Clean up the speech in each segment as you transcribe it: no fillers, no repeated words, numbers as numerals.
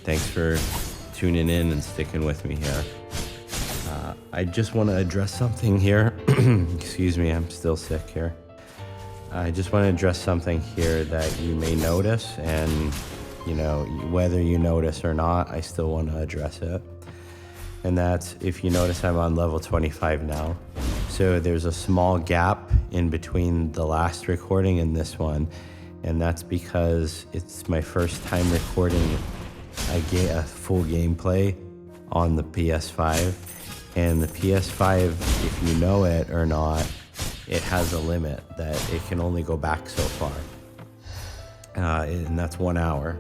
Thanks for tuning in and sticking with me here. I just want to address something here. Excuse me, I'm still sick here. I just want to address something here that you may notice, and whether you notice or not, I still want to address it. And that's, if you notice, I'm on level 25 now. So there's a small gap in between the last recording and this one, and that's because it's my first time recording a full gameplay on the PS5. And the PS5, if you know it or not, it has a limit that it can only go back so far. And that's 1 hour.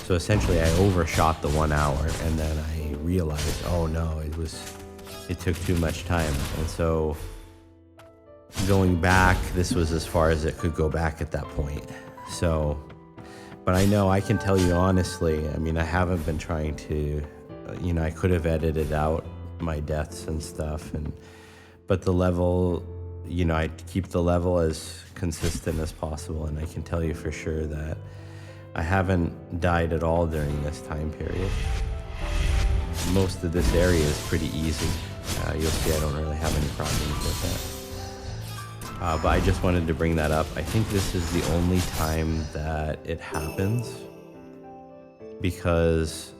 So essentially I overshot the 1 hour, and then I realized, oh no, it took too much time. And so going back, this was as far as it could go back at that point. So, but I know I can tell you honestly, I mean, I haven't been trying to, I could have edited out my deaths and stuff, but the level, I keep the level as consistent as possible, and I can tell you for sure that I haven't died at all during this time period. Most of this area is pretty easy. You'll see I don't really have any problems with that. But I just wanted to bring that up. I think this is the only time that it happens, because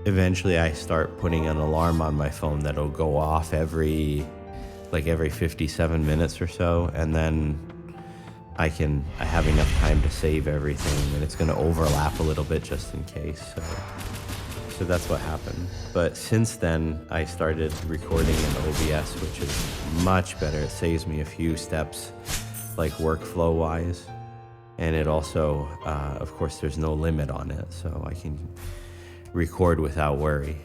eventually I start putting an alarm on my phone that'll go off every 57 minutes or so, and then I have enough time to save everything, and it's going to overlap a little bit just in case. So that's what happened. But since then, I started recording in OBS, which is much better. It saves me a few steps, like workflow wise, and it also, of course, there's no limit on it, so I can record without worry.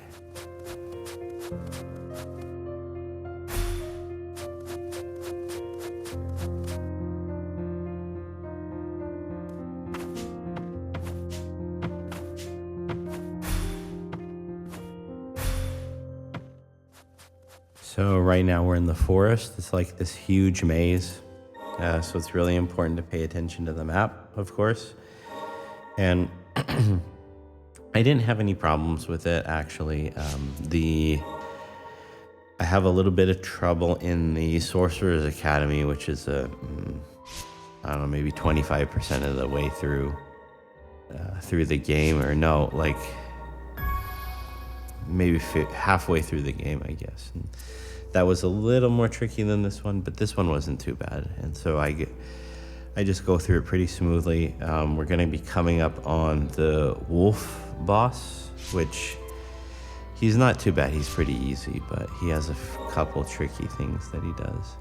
So right now we're in the forest. It's like this huge maze. So it's really important to pay attention to the map, of course. And I didn't have any problems with it, actually. I have a little bit of trouble in the Sorcerer's Academy, which is maybe 25% of the way through the game, or no, like maybe halfway through the game, I guess. And that was a little more tricky than this one, but this one wasn't too bad. And so I just go through it pretty smoothly. We're going to be coming up on the wolf boss, which he's not too bad. He's pretty easy, but he has a couple tricky things that he does.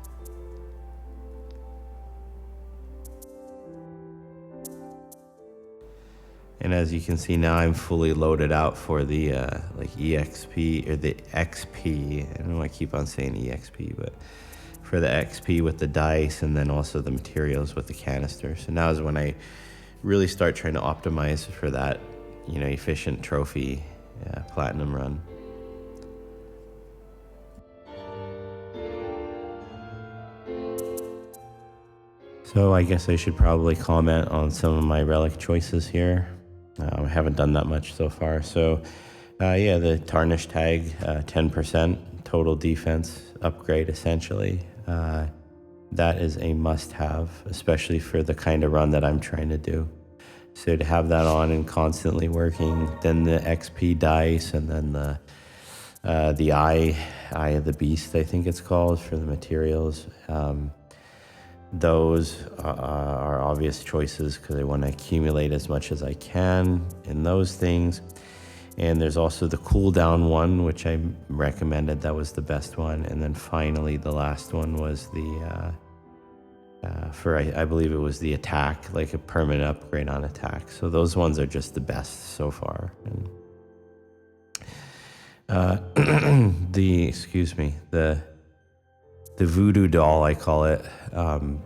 And as you can see now, I'm fully loaded out for the EXP or the XP. I don't know why I keep on saying EXP, but for the XP with the dice, and then also the materials with the canister. So now is when I really start trying to optimize for that, efficient trophy platinum run. So I guess I should probably comment on some of my relic choices here. I haven't done that much so far. So the tarnish tag, 10% total defense upgrade essentially. That is a must-have, especially for the kind of run that I'm trying to do. So to have that on and constantly working, then the XP dice, and then the eye of the beast, I think it's called, for the materials. Those are obvious choices because I want to accumulate as much as I can in those things. And there's also the cooldown one, which I recommended. That was the best one. And then finally, the last one was the I believe it was the attack, like a permanent upgrade on attack. So those ones are just the best so far. And the voodoo doll, I call it,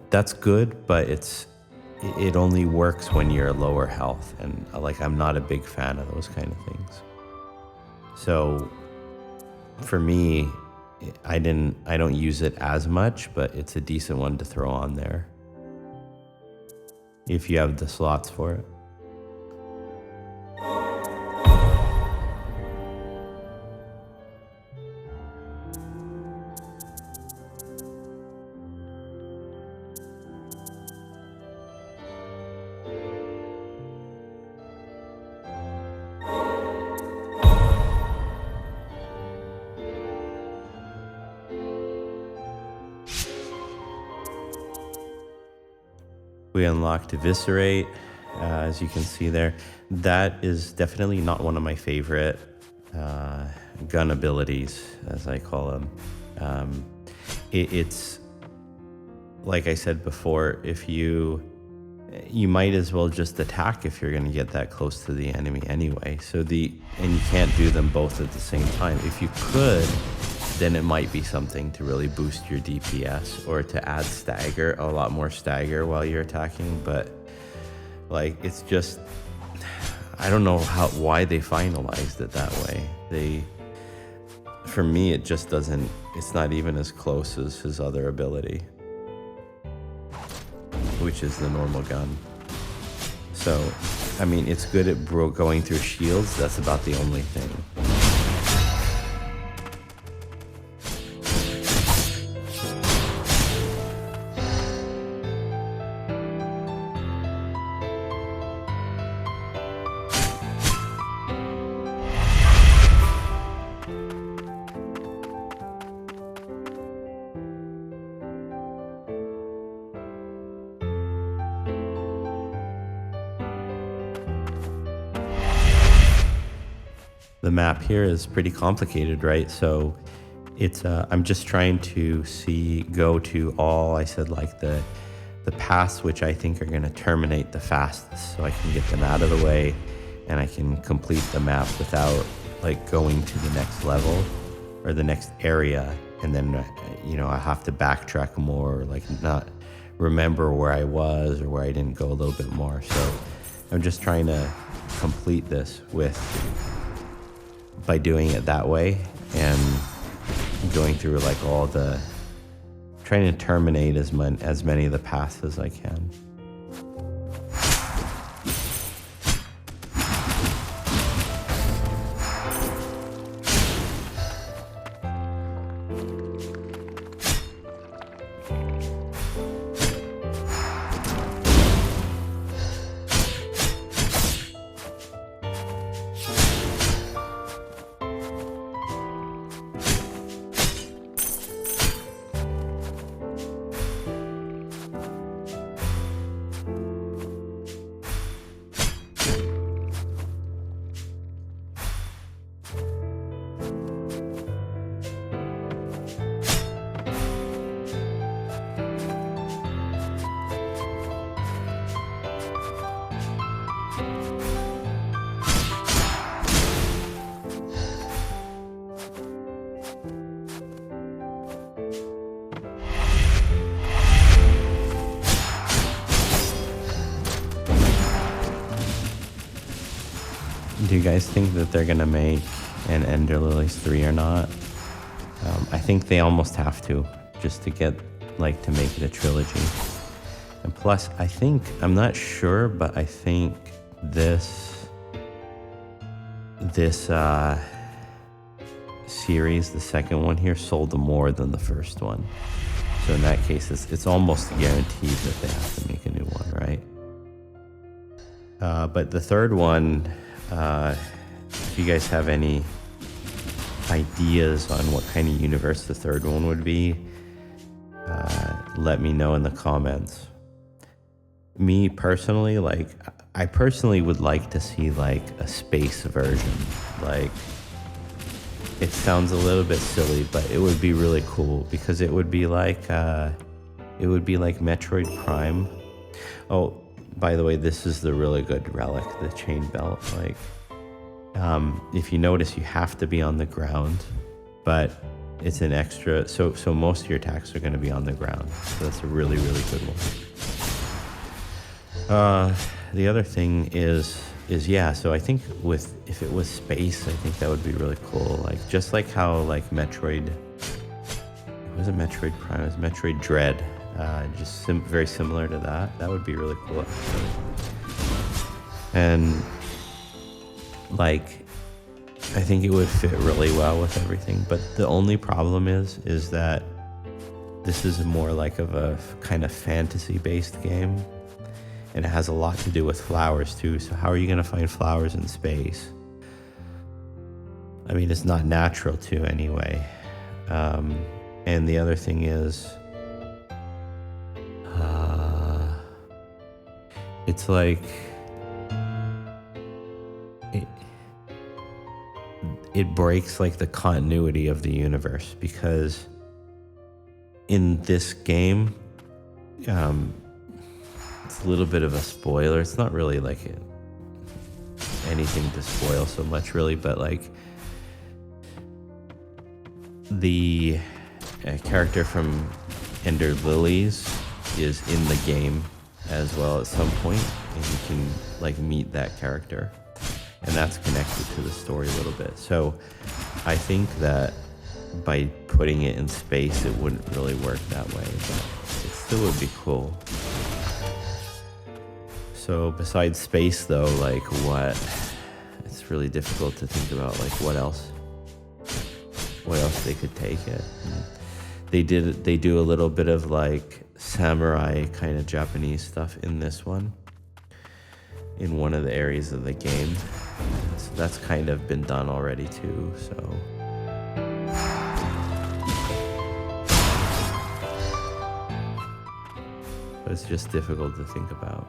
that's good, but it only works when you're lower health, and I'm not a big fan of those kind of things. So for me, I don't use it as much, but it's a decent one to throw on there if you have the slots for it. We unlocked Eviscerate, as you can see there. That is definitely not one of my favorite gun abilities, as I call them. It's like I said before, if you might as well just attack if you're going to get that close to the enemy anyway. And you can't do them both at the same time. If you could, then it might be something to really boost your DPS or to add stagger, a lot more stagger while you're attacking. But like, it's just, I don't know why they finalized it that way. For me, it just doesn't, it's not even as close as his other ability, which is the normal gun. So, I mean, it's good at going through shields. That's about the only thing. The map here is pretty complicated, right? So it's I'm just trying to go to all, I said, like the paths which I think are going to terminate the fastest, so I can get them out of the way and I can complete the map without like going to the next level or the next area, and then I have to backtrack more, or like not remember where I was or where I didn't go a little bit more. So I'm just trying to complete this by doing it that way and going through like trying to terminate as many of the paths as I can. Do you guys think that they're gonna make an Ender Lilies 3 or not? I think they almost have to, just to get to make it a trilogy. And plus, I'm not sure, but I think this series, the second one here, sold more than the first one. So in that case, it's almost guaranteed that they have to make a new one, right? But the third one, if you guys have any ideas on what kind of universe the third one would be, let me know in the comments. Me personally, I personally would like to see a space version. It sounds a little bit silly, but it would be really cool because it would be like Metroid Prime. Oh, by the way, this is the really good relic, the chain belt. If you notice, you have to be on the ground, but it's an extra. So most of your attacks are going to be on the ground. So that's a really, really good one. The other thing is yeah. So I think if it was space, I think that would be really cool. Just like how Metroid, it wasn't Metroid Prime, it was Metroid Dread. Just very similar to that. That would be really cool, actually. And I think it would fit really well with everything. But the only problem is that this is more of a kind of fantasy-based game, and it has a lot to do with flowers too. So how are you going to find flowers in space? I mean, it's not natural to anyway. And the other thing is, it's like it breaks like the continuity of the universe, because in this game, it's a little bit of a spoiler. It's not really like anything to spoil so much, really, but like the character from Ender Lilies is in the game as well at some point, and you can like meet that character, and that's connected to the story a little bit. So I think that by putting it in space, it wouldn't really work that way, but it still would be cool. So besides space though, like what, it's really difficult to think about like what else they could take it. They do a little bit of like samurai kind of Japanese stuff in this one, in one of the areas of the game. So that's kind of been done already too, so. But it's just difficult to think about.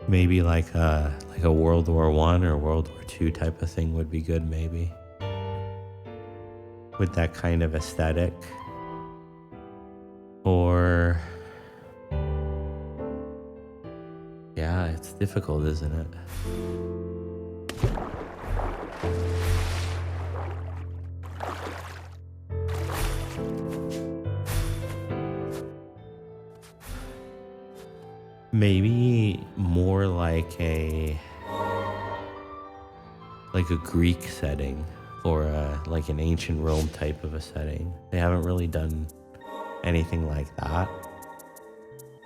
Maybe like a World War I or World War II type of thing would be good, maybe. With that kind of aesthetic. Or yeah, it's difficult, isn't it? Maybe more like a Greek setting, or like an ancient Rome type of a setting. They haven't really done anything like that,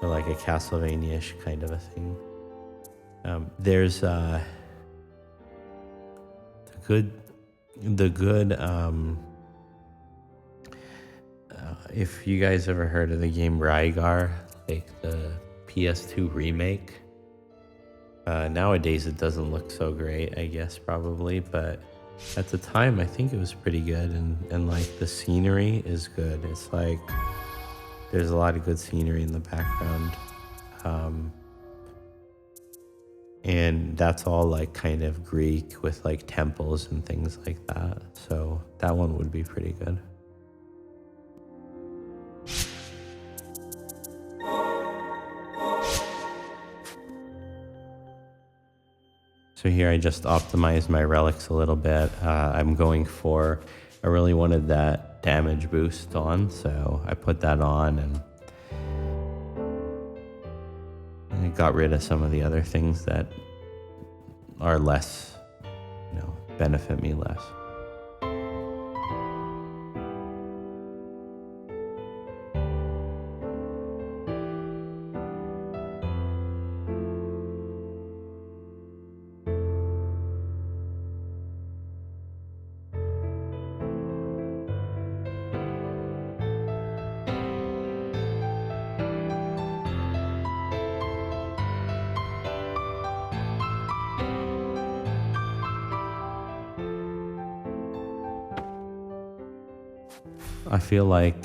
or like a Castlevania-ish kind of a thing. There's the good if you guys ever heard of the game Rygar, like the PS2 remake. Nowadays it doesn't look so great, I guess, probably, but at the time I think it was pretty good, and like the scenery is good. It's like there's a lot of good scenery in the background, and that's all like kind of Greek with like temples and things like that, so that one would be pretty good. So here I just optimized my relics a little bit. I'm going for, I really wanted that damage boost on, so I put that on, and I got rid of some of the other things that are less, benefit me less. I feel like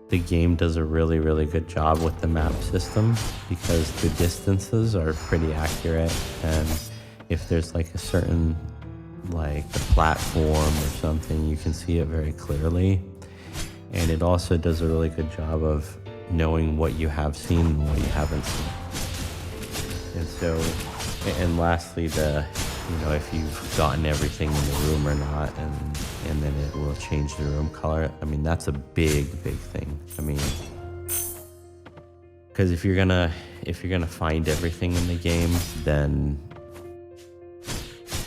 the game does a really, really good job with the map system, because the distances are pretty accurate, and if there's like a certain like a platform or something, you can see it very clearly. And it also does a really good job of knowing what you have seen and what you haven't seen. And so, and lastly, if you've gotten everything in the room or not, and then it will change the room color. I mean, that's a big thing. I mean, because if you're gonna find everything in the game, then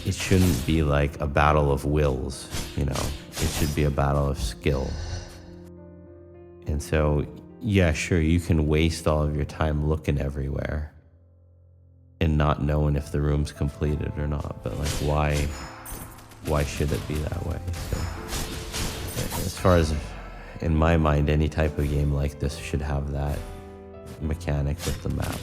it shouldn't be like a battle of wills, it should be a battle of skill. And so, yeah, sure, you can waste all of your time looking everywhere and not knowing if the room's completed or not, but like, why should it be that way? So, as far as, in my mind, any type of game like this should have that mechanic with the map.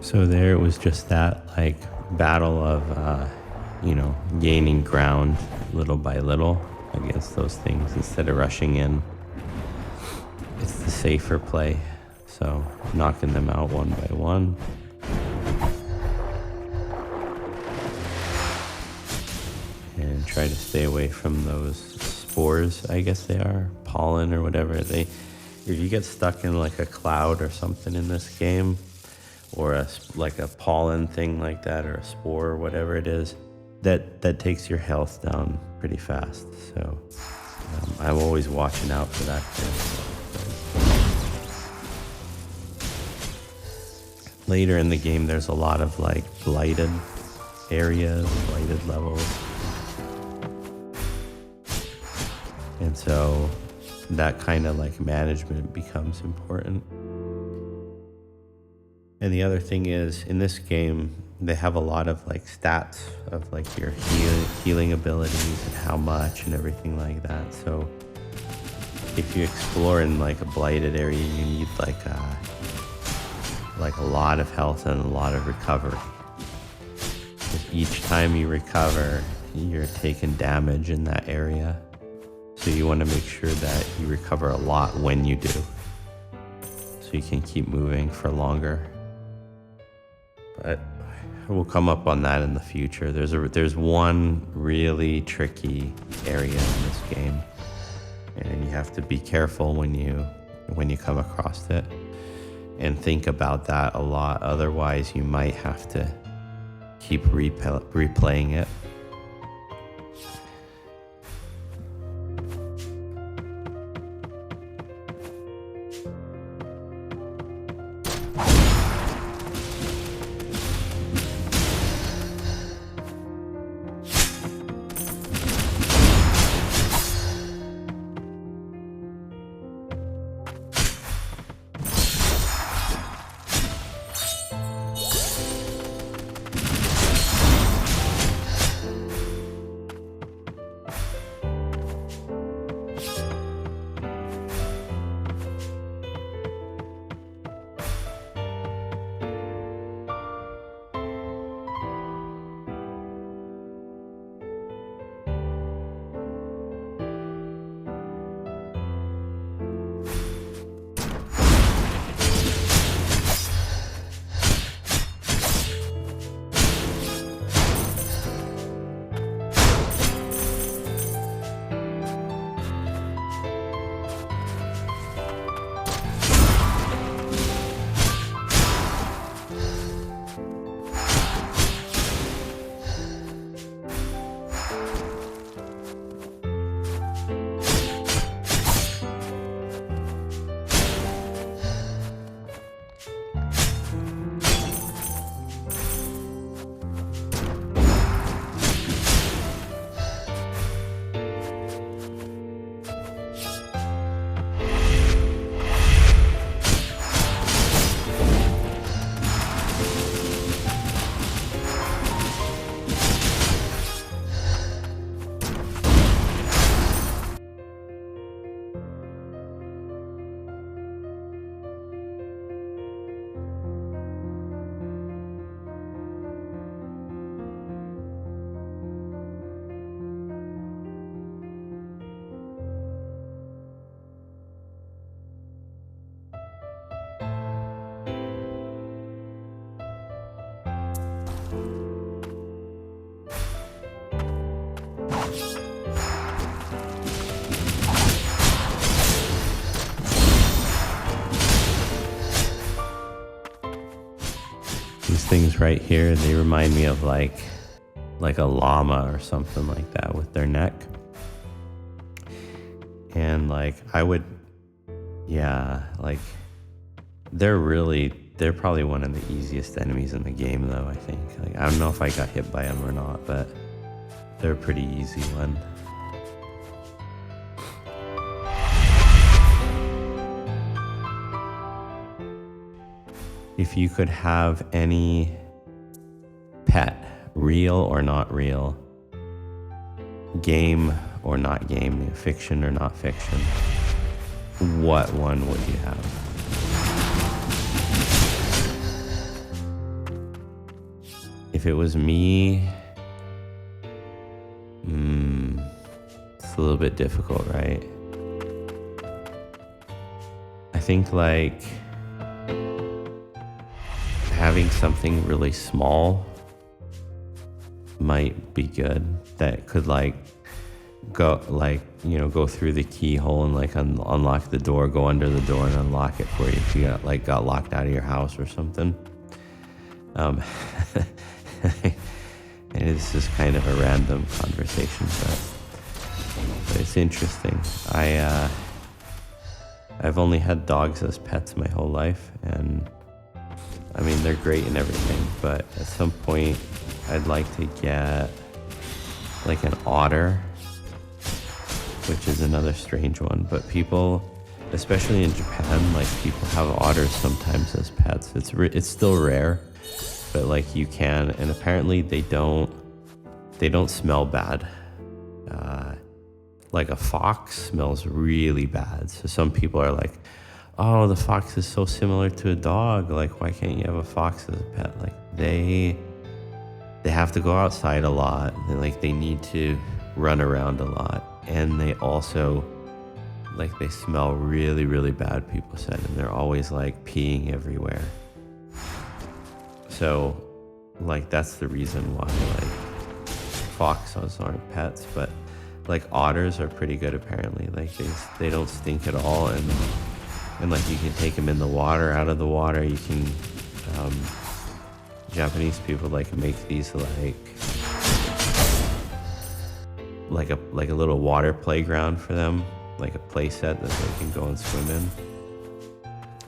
So there it was just that like battle of, gaining ground little by little against those things instead of rushing in. It's the safer play. So knocking them out one by one. And try to stay away from those spores, I guess they are, pollen or whatever. If you get stuck in like a cloud or something in this game, or like a pollen thing like that, or a spore or whatever it is, that takes your health down pretty fast. So I'm always watching out for that kind of stuff. Later in the game, there's a lot of like blighted areas, blighted levels. And so that kind of like management becomes important. And the other thing is, in this game, they have a lot of like stats of like your healing abilities and how much and everything like that. So if you explore in like a blighted area, you need like a lot of health and a lot of recovery. Because each time you recover, you're taking damage in that area. So you want to make sure that you recover a lot when you do, so you can keep moving for longer. But we'll come up on that in the future. There's one really tricky area in this game, and you have to be careful when you come across it, and think about that a lot. Otherwise, you might have to keep replaying it. Things right here, they remind me of like a llama or something like that with their neck. And like they're probably one of the easiest enemies in the game though, I think. Like, I don't know if I got hit by them or not, but they're a pretty easy one. If you could have any pet, real or not real, game or not game, fiction or not fiction, what one would you have? if it was me, it's a little bit difficult, right? I think like having something really small might be good that could like go like, you know, go through the keyhole and like unlock the door, go under the door and unlock it for you if you got locked out of your house or something. And it's just kind of a random conversation, but it's interesting. I've only had dogs as pets my whole life, and I mean, they're great and everything, but at some point I'd like to get like an otter, which is another strange one, but people, especially in Japan, like people have otters sometimes as pets. It's still rare, but like you can, and apparently they don't smell bad. Like a fox smells really bad. So some people are like, oh, the fox is so similar to a dog. Like, why can't you have a fox as a pet? Like they have to go outside a lot. They need to run around a lot. And they also, like, they smell really, really bad, people said. And they're always like peeing everywhere. So like, that's the reason why like foxes aren't pets, but like otters are pretty good apparently. Like they don't stink at all, and like you can take them in the water, out of the water. You can Japanese people like make these like a little water playground for them, like a play set that they can go and swim in.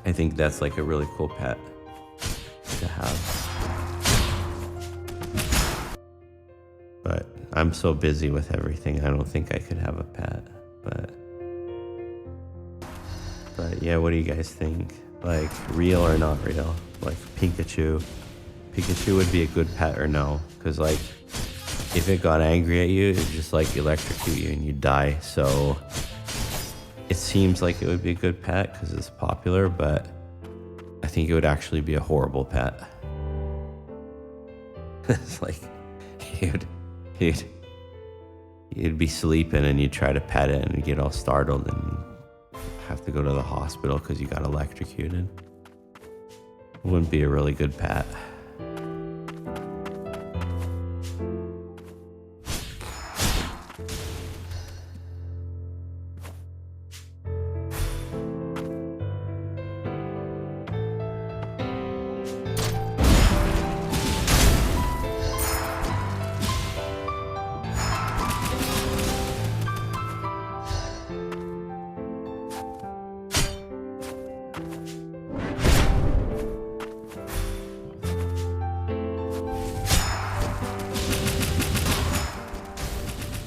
I think that's like a really cool pet to have. But I'm so busy with everything, I don't think I could have a pet. But yeah, what do you guys think? Like, real or not real? Like Pikachu would be a good pet or no? Because like, if it got angry at you, it would just like electrocute you and you'd die. So it seems like it would be a good pet because it's popular, but I think it would actually be a horrible pet. It's like you'd be sleeping and you'd try to pet it and you'd get all startled and have to go to the hospital because you got electrocuted. It wouldn't be a really good pet.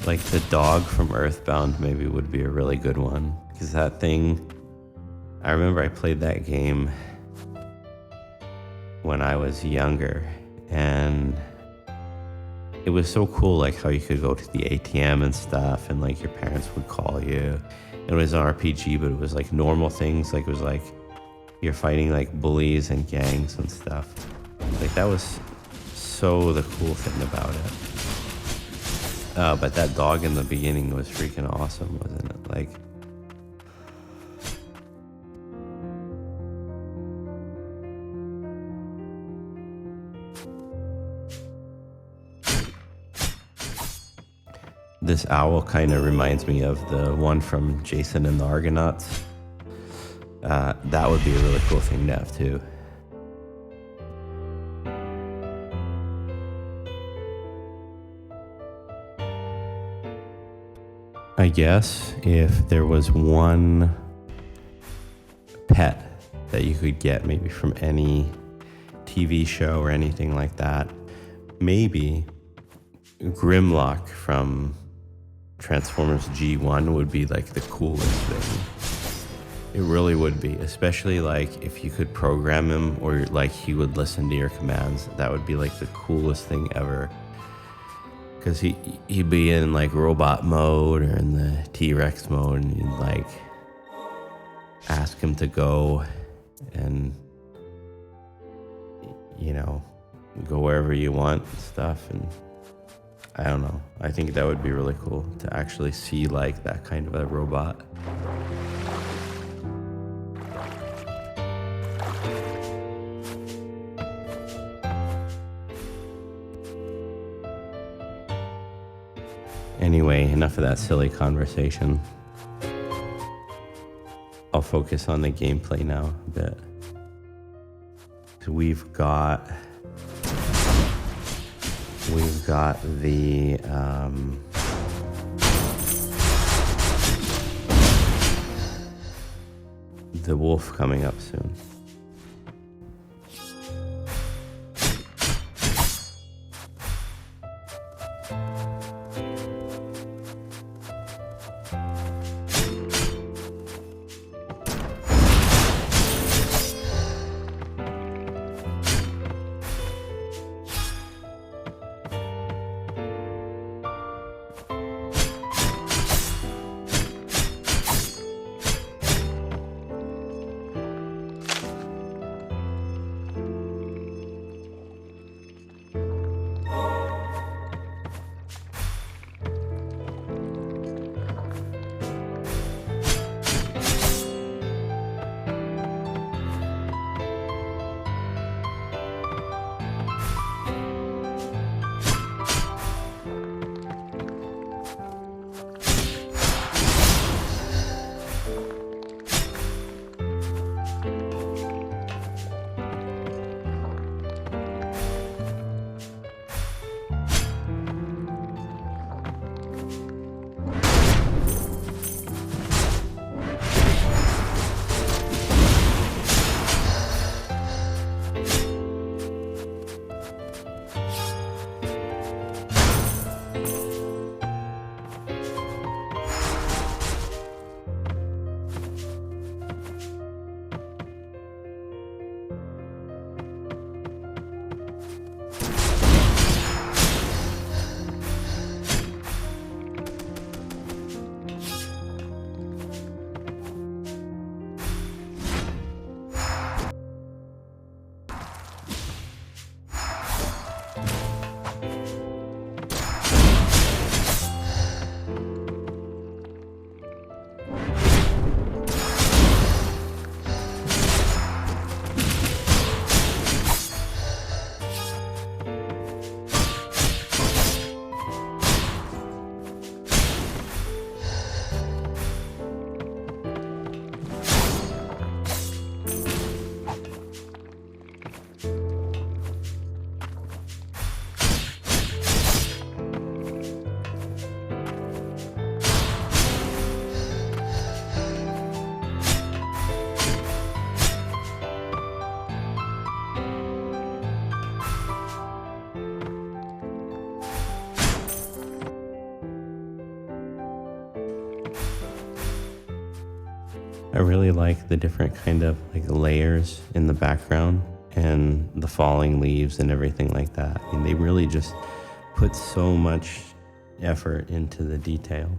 Like the dog from Earthbound maybe would be a really good one, because that thing, I remember I played that game when I was younger, and it was so cool, like how you could go to the ATM and stuff, and like your parents would call you. It was an RPG, but it was like normal things, like it was like you're fighting like bullies and gangs and stuff. Like that was so the cool thing about it. But that dog in the beginning was freaking awesome, wasn't it? Like, this owl kind of reminds me of the one from Jason and the Argonauts. That would be a really cool thing to have too. I guess if there was one pet that you could get maybe from any TV show or anything like that, maybe Grimlock from Transformers G1 would be like the coolest thing. It really would be, especially like if you could program him or like he would listen to your commands. That would be like the coolest thing ever. Because he'd be in like robot mode or in the T-Rex mode, and you'd like ask him to go and, you know, go wherever you want and stuff. And I don't know. I think that would be really cool to actually see like that kind of a robot. Anyway, enough of that silly conversation. I'll focus on the gameplay now a bit. So we've got the wolf coming up soon. I really like the different kind of like layers in the background and the falling leaves and everything like that. I mean, they really just put so much effort into the detail.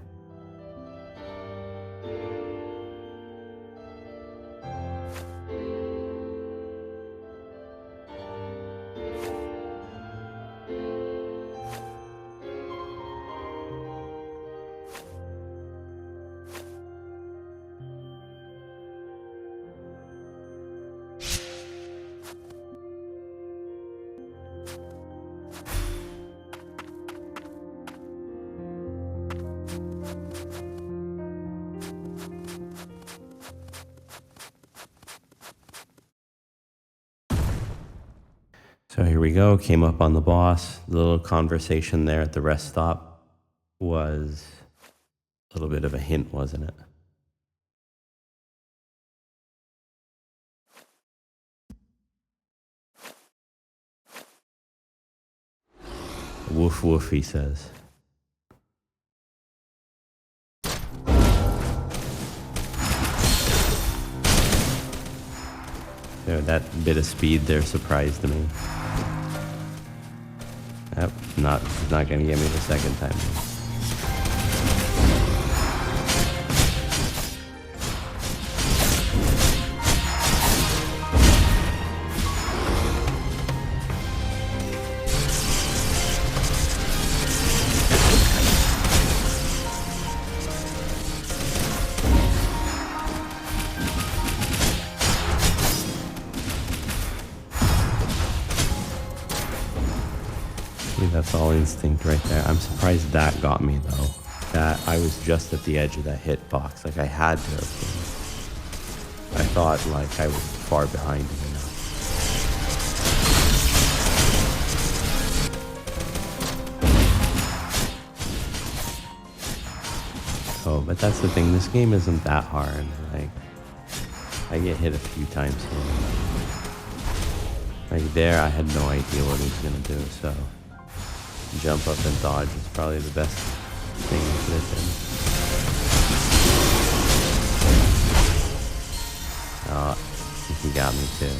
So here we go, came up on the boss. The little conversation there at the rest stop was a little bit of a hint, wasn't it? Woof woof, he says. So that bit of speed there surprised me. Yep, not gonna get me the second time. That's all instinct right there. I'm surprised that got me though. That I was just at the edge of that hitbox. Like I had to have been. I thought like I was far behind him enough. Oh, but that's the thing. This game isn't that hard. Like I get hit a few times here. Like there, I had no idea what he was gonna do. So jump up and dodge is probably the best thing I could have done. Oh, he got me too.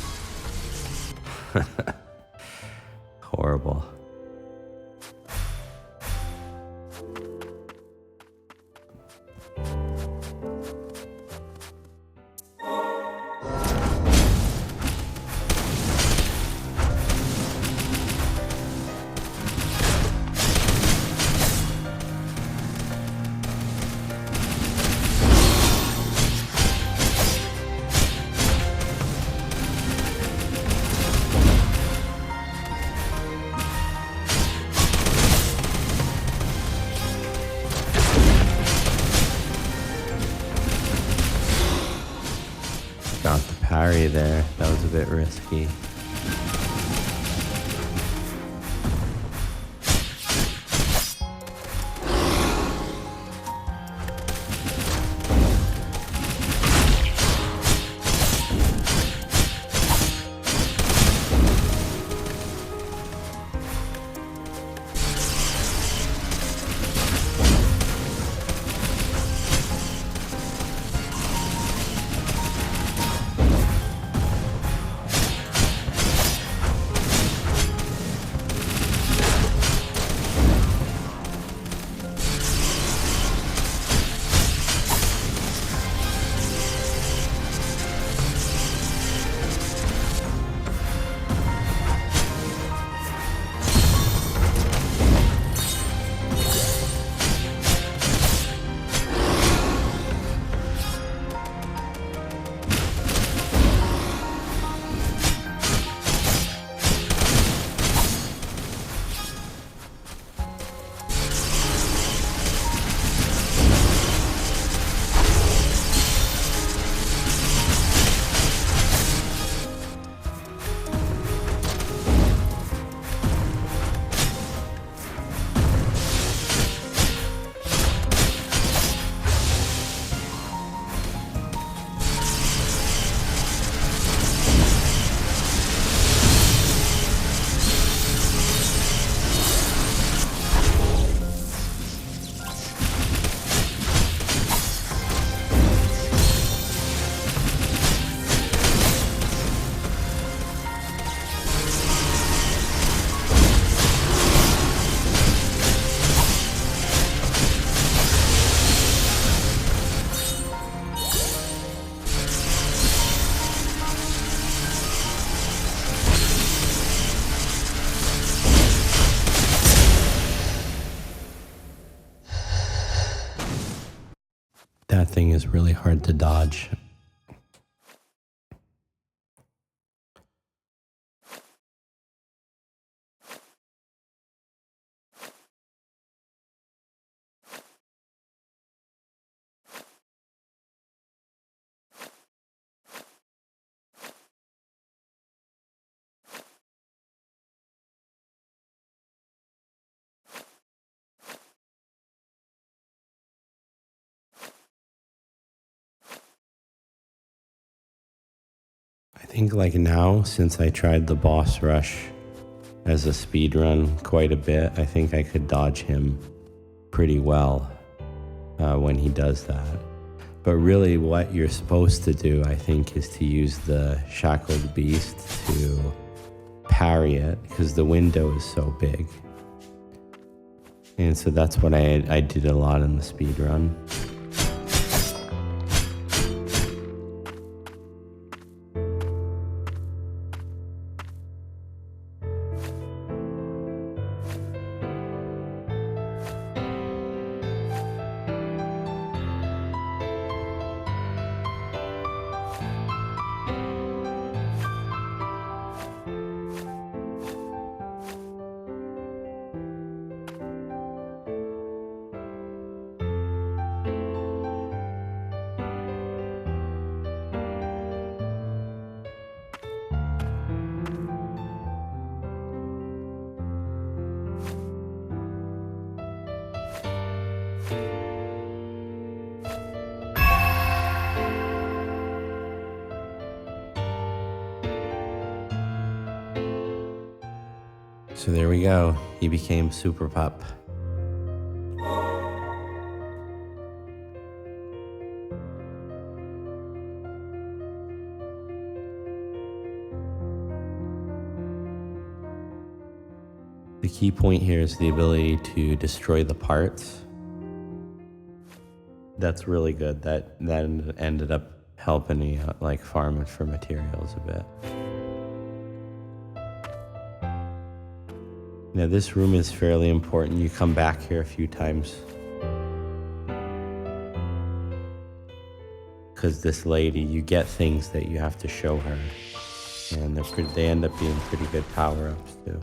Horrible. Got the parry there. That was a bit risky. That thing is really hard to dodge. I think like now, since I tried the boss rush as a speed run quite a bit, I think I could dodge him pretty well when he does that. But really what you're supposed to do, I think, is to use the shackled beast to parry it, because the window is so big. And so that's what I did a lot in the speed run. So there we go. He became Super Pup. The key point here is the ability to destroy the parts. That's really good. That ended up helping me like farm for materials a bit. Now this room is fairly important. You come back here a few times because this lady, you get things that you have to show her, and they end up being pretty good power-ups too.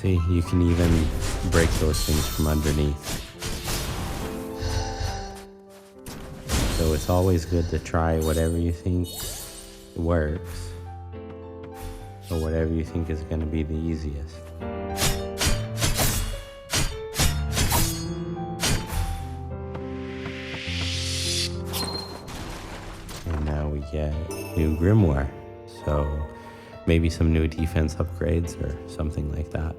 See, you can even break those things from underneath. So it's always good to try whatever you think works, or whatever you think is going to be the easiest. And now we get new grimoire, so maybe some new defense upgrades or something like that.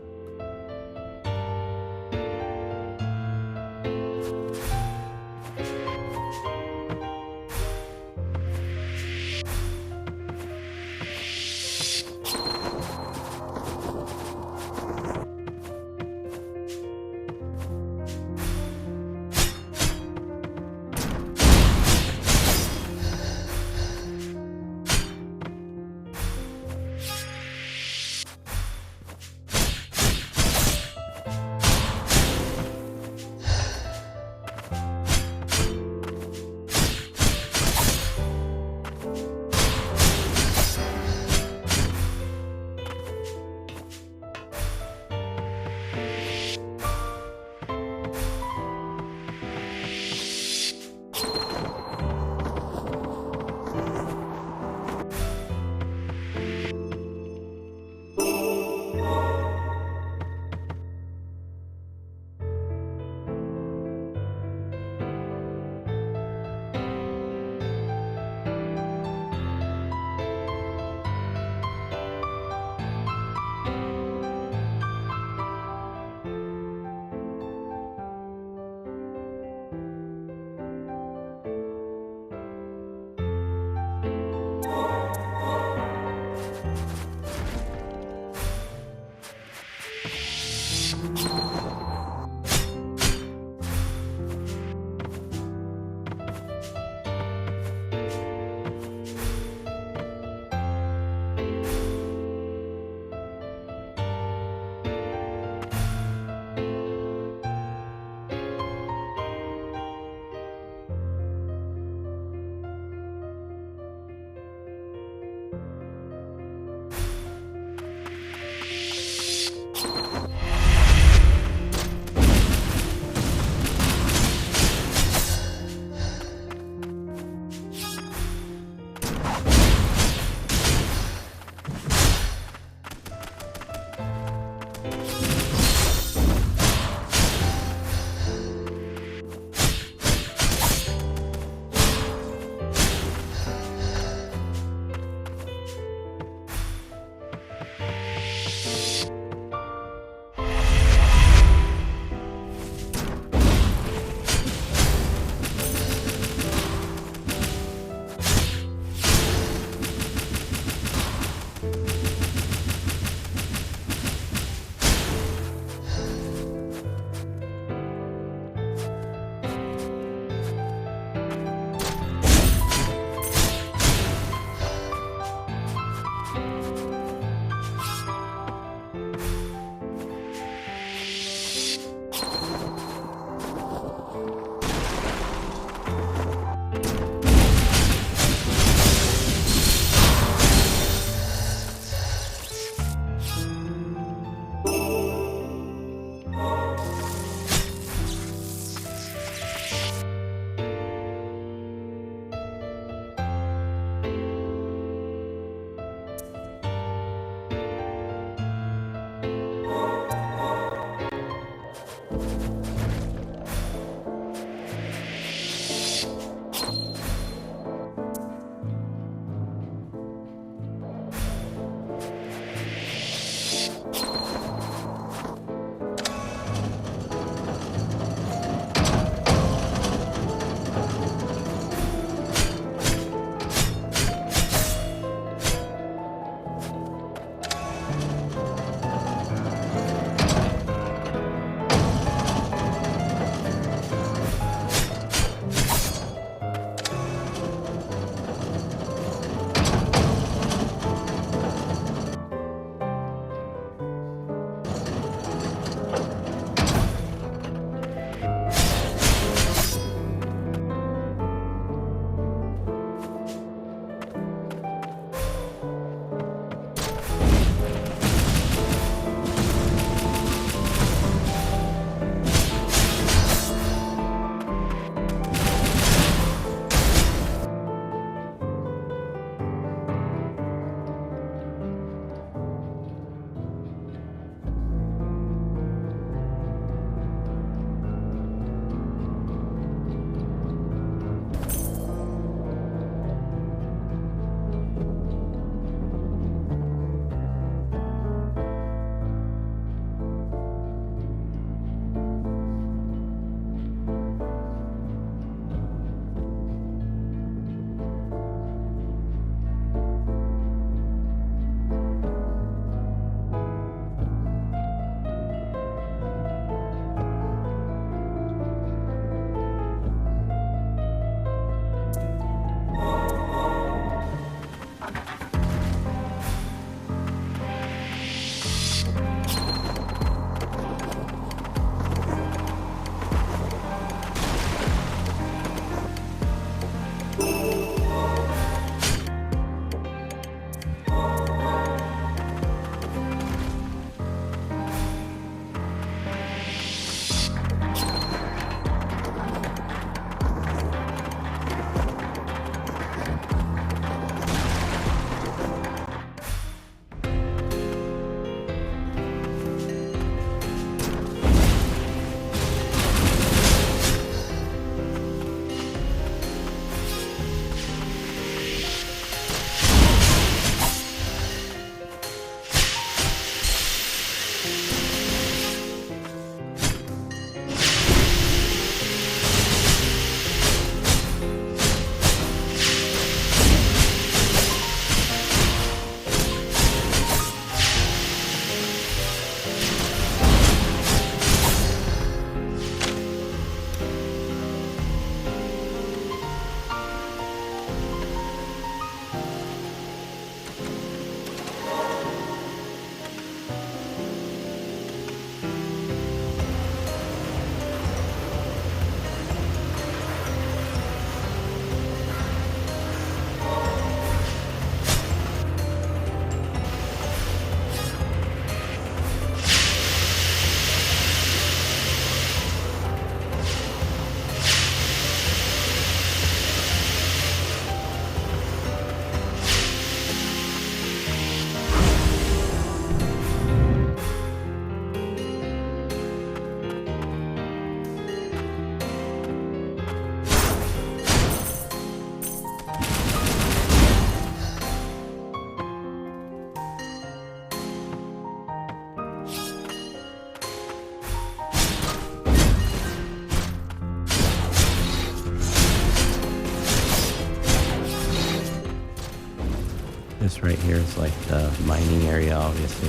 This right here is like the mining area, obviously.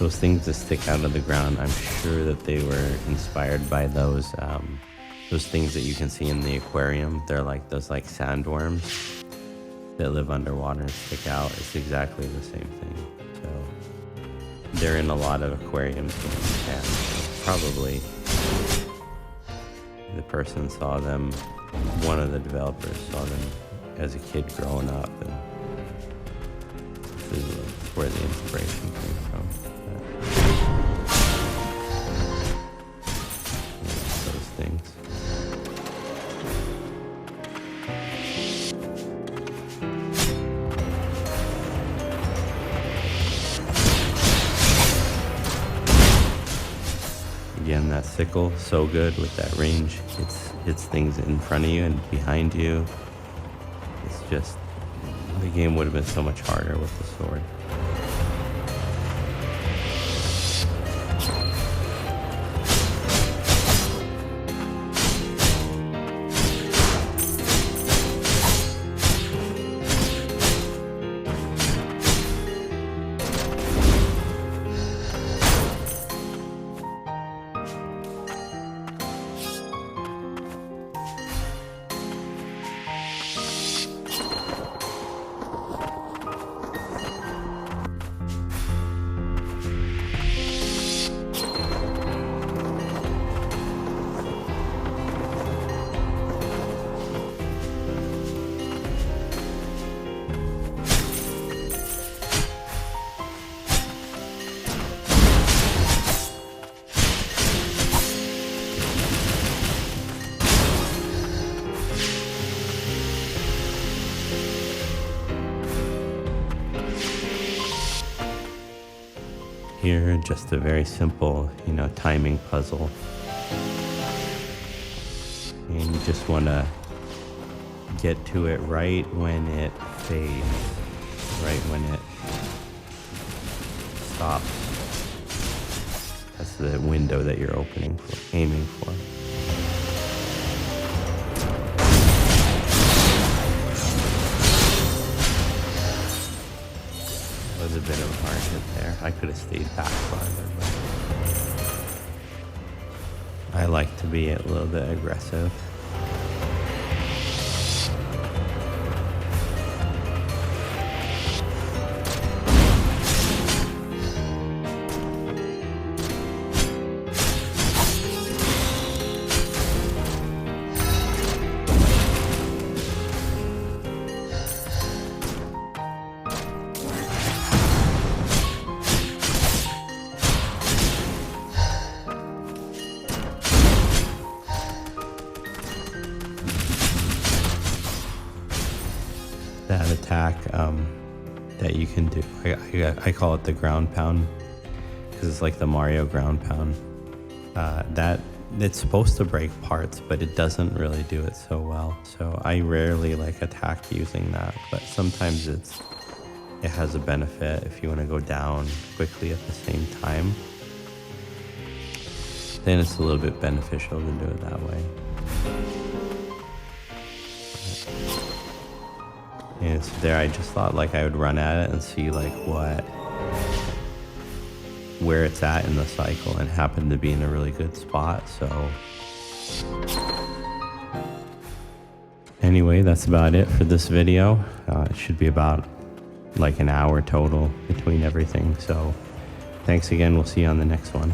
Those things that stick out of the ground, I'm sure that they were inspired by those things that you can see in the aquarium. They're like those like sandworms that live underwater and stick out. It's exactly the same thing. So they're in a lot of aquariums here in Japan. Probably the person saw them, one of the developers saw them as a kid growing up, and this is where the inspiration came from. Those things. Again, that sickle, so good with that range. Hits things in front of you and behind you. It's just, the game would have been so much harder with the sword. Here, just a very simple, timing puzzle. And you just want to get to it right when it fades, right when it stops. That's the window that you're aiming for. Was a bit of a hard hit there. I could have stayed back farther, but I like to be a little bit aggressive. That attack that you can do, I call it the ground pound because it's like the Mario ground pound. That it's supposed to break parts, but it doesn't really do it so well. So I rarely attack using that, but sometimes it has a benefit if you want to go down quickly at the same time. Then it's a little bit beneficial to do it that way. And so there, I just thought I would run at it and see where it's at in the cycle, and happened to be in a really good spot. So anyway, that's about it for this video. It should be about an hour total between everything. So thanks again. We'll see you on the next one.